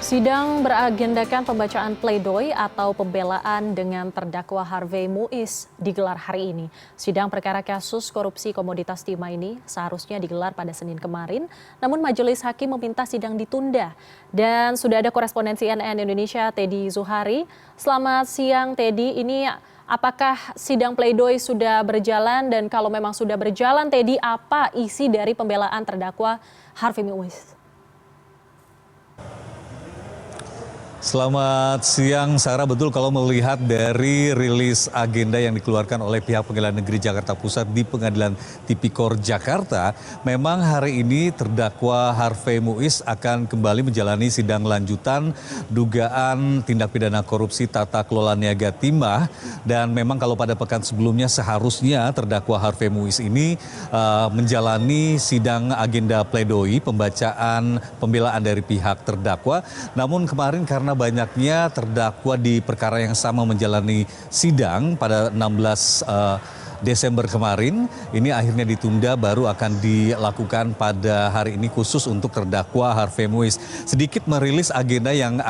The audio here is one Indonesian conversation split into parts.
Sidang beragendakan pembacaan pledoi atau pembelaan dengan terdakwa Harvey Muiz digelar hari ini. Sidang perkara kasus korupsi komoditas timah ini seharusnya digelar pada Senin kemarin, namun Majelis Hakim meminta sidang ditunda. Dan sudah ada koresponden CNN Indonesia, Teddy Zuhari. Selamat siang, Teddy. Ini apakah sidang pledoi sudah berjalan, dan kalau memang sudah berjalan, Teddy, apa isi dari pembelaan terdakwa Harvey Muiz? Selamat siang, Sarah. Betul, kalau melihat dari rilis agenda yang dikeluarkan oleh pihak Pengadilan Negeri Jakarta Pusat di Pengadilan Tipikor Jakarta, memang hari ini terdakwa Harvey Muiz akan kembali menjalani sidang lanjutan dugaan tindak pidana korupsi tata kelola niaga timah. Dan memang kalau pada pekan sebelumnya seharusnya terdakwa Harvey Muiz ini menjalani sidang agenda pledoi, pembacaan pembelaan dari pihak terdakwa. Namun kemarin karena banyaknya terdakwa di perkara yang sama menjalani sidang pada 16 Desember kemarin, ini akhirnya ditunda, baru akan dilakukan pada hari ini khusus untuk terdakwa Harvey Muiz. Sedikit merilis agenda yang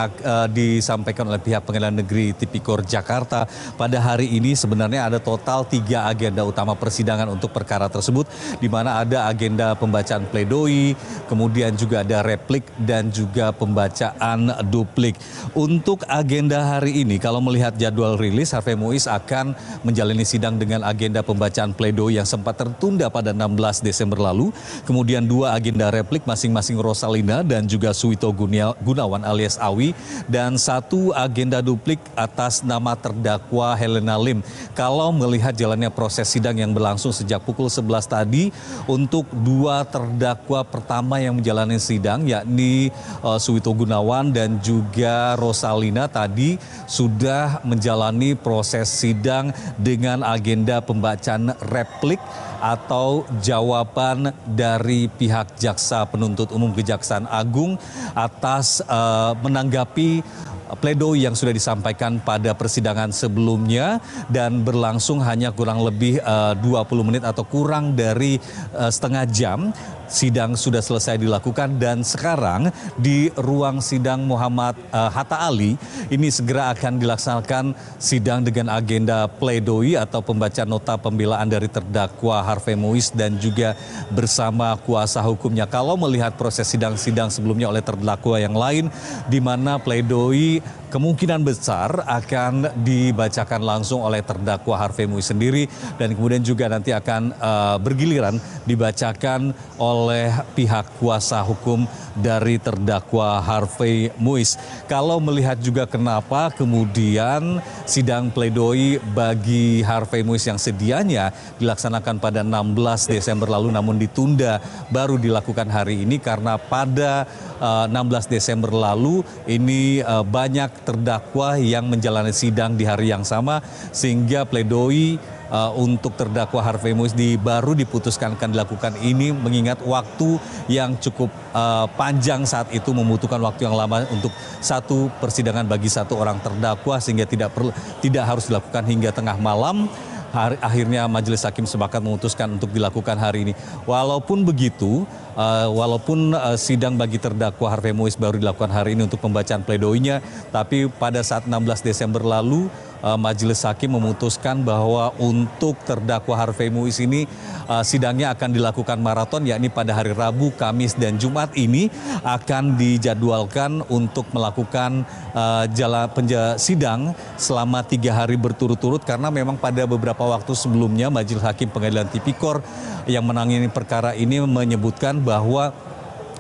disampaikan oleh pihak Pengadilan Negeri Tipikor Jakarta. Pada hari ini sebenarnya ada total 3 agenda utama persidangan untuk perkara tersebut, di mana ada agenda pembacaan pledoi, kemudian juga ada replik dan juga pembacaan duplik. Untuk agenda hari ini, kalau melihat jadwal rilis, Harvey Muiz akan menjalani sidang dengan agenda pembacaan pledoi yang sempat tertunda pada 16 Desember lalu. Kemudian 2 agenda replik masing-masing Rosalina dan juga Suwito Gunawan alias Awi. Dan 1 agenda duplik atas nama terdakwa Helena Lim. Kalau melihat jalannya proses sidang yang berlangsung sejak pukul 11 tadi, untuk 2 terdakwa pertama yang menjalani sidang, yakni Suwito Gunawan dan juga Rosalina, tadi sudah menjalani proses sidang dengan agenda pembacaan replik atau jawaban dari pihak jaksa penuntut umum Kejaksaan Agung atas menanggapi pledoi yang sudah disampaikan pada persidangan sebelumnya, dan berlangsung hanya kurang lebih 20 menit atau kurang dari setengah jam. Sidang sudah selesai dilakukan dan sekarang di ruang sidang Muhammad Hatta Ali ini segera akan dilaksanakan sidang dengan agenda pledoi atau pembacaan nota pembelaan dari terdakwa Harvey Muiz dan juga bersama kuasa hukumnya. Kalau melihat proses sidang-sidang sebelumnya oleh terdakwa yang lain, di mana pledoi kemungkinan besar akan dibacakan langsung oleh terdakwa Harvey Muiz sendiri, dan kemudian juga nanti akan bergiliran dibacakan oleh pihak kuasa hukum dari terdakwa Harvey Muiz. Kalau melihat juga kenapa kemudian sidang pledoi bagi Harvey Muiz yang sedianya dilaksanakan pada 16 Desember lalu namun ditunda baru dilakukan hari ini, karena pada 16 Desember lalu ini banyak terdakwa yang menjalani sidang di hari yang sama, sehingga pledoi untuk terdakwa Harvey Muiz baru diputuskan akan dilakukan ini, mengingat waktu yang cukup panjang saat itu, membutuhkan waktu yang lama untuk satu persidangan bagi satu orang terdakwa, sehingga tidak harus dilakukan hingga tengah malam. Akhirnya Majelis Hakim sepakat memutuskan untuk dilakukan hari ini. Walaupun begitu, walaupun sidang bagi terdakwa Harvey Muiz baru dilakukan hari ini untuk pembacaan pledoinya, tapi pada saat 16 Desember lalu Majelis Hakim memutuskan bahwa untuk terdakwa Harvey Muiz ini sidangnya akan dilakukan maraton, yakni pada hari Rabu, Kamis, dan Jumat ini akan dijadwalkan untuk melakukan sidang selama 3 hari berturut-turut, karena memang pada beberapa waktu sebelumnya Majelis Hakim Pengadilan Tipikor yang menangani perkara ini menyebutkan bahwa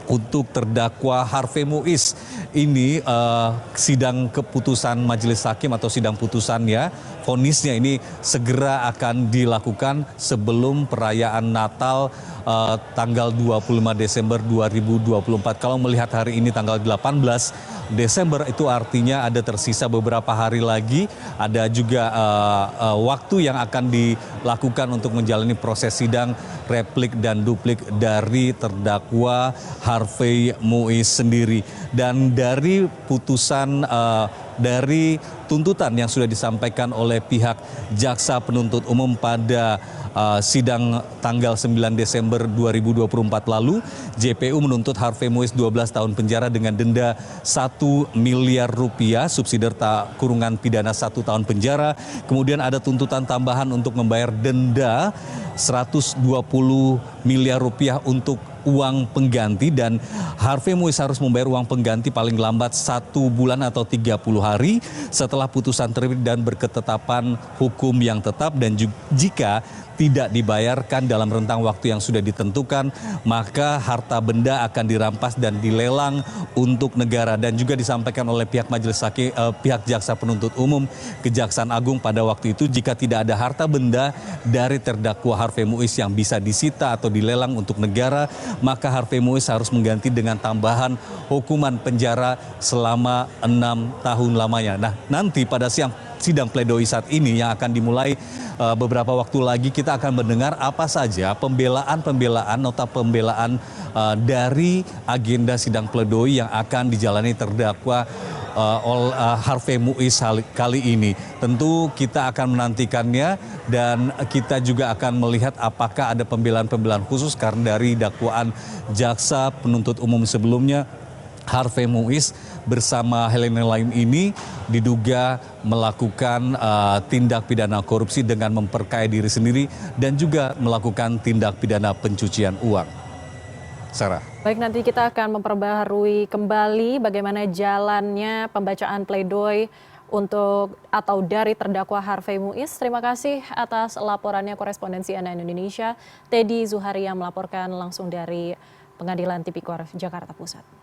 untuk terdakwa Harvey Muiz ini sidang keputusan Majelis Hakim atau sidang putusannya, vonisnya ini segera akan dilakukan sebelum perayaan Natal tanggal 25 Desember 2024. Kalau melihat hari ini tanggal 18 Desember, itu artinya ada tersisa beberapa hari lagi, ada juga waktu yang akan dilakukan untuk menjalani proses sidang replik dan duplik dari terdakwa Harvey Muiz sendiri. Dan dari putusan dari tuntutan yang sudah disampaikan oleh pihak jaksa penuntut umum pada sidang tanggal 9 Desember 2024 lalu, JPU menuntut Harvey Muiz 12 tahun penjara dengan denda 1 miliar rupiah, subsidi kurungan pidana 1 tahun penjara. Kemudian ada tuntutan tambahan untuk membayar denda 120 miliar rupiah untuk uang pengganti, dan Harvey Muiz harus membayar uang pengganti paling lambat 1 bulan atau 30 hari setelah putusan terbit dan berketetapan hukum yang tetap, dan jika tidak dibayarkan dalam rentang waktu yang sudah ditentukan, maka harta benda akan dirampas dan dilelang untuk negara. Dan juga disampaikan oleh pihak majelis hakim, pihak jaksa penuntut umum, Kejaksaan Agung pada waktu itu, jika tidak ada harta benda dari terdakwa Harvey Muiz yang bisa disita atau dilelang untuk negara, maka Harvey Muiz harus mengganti dengan tambahan hukuman penjara selama 6 tahun lamanya. Nah, nanti pada sidang pledoi saat ini yang akan dimulai beberapa waktu lagi, kita akan mendengar apa saja pembelaan, nota pembelaan dari agenda sidang pledoi yang akan dijalani terdakwa Harvey Muiz kali ini. Tentu kita akan menantikannya, dan kita juga akan melihat apakah ada pembelaan-pembelaan khusus karena dari dakwaan jaksa penuntut umum sebelumnya, Harvey Muiz bersama Helena Lim ini diduga melakukan tindak pidana korupsi dengan memperkaya diri sendiri dan juga melakukan tindak pidana pencucian uang. Sarah. Baik, nanti kita akan memperbaharui kembali bagaimana jalannya pembacaan pledoi untuk atau dari terdakwa Harvey Muiz. Terima kasih atas laporannya korespondensi CNN Indonesia, Teddy Zuharia melaporkan langsung dari Pengadilan Tipikor Jakarta Pusat.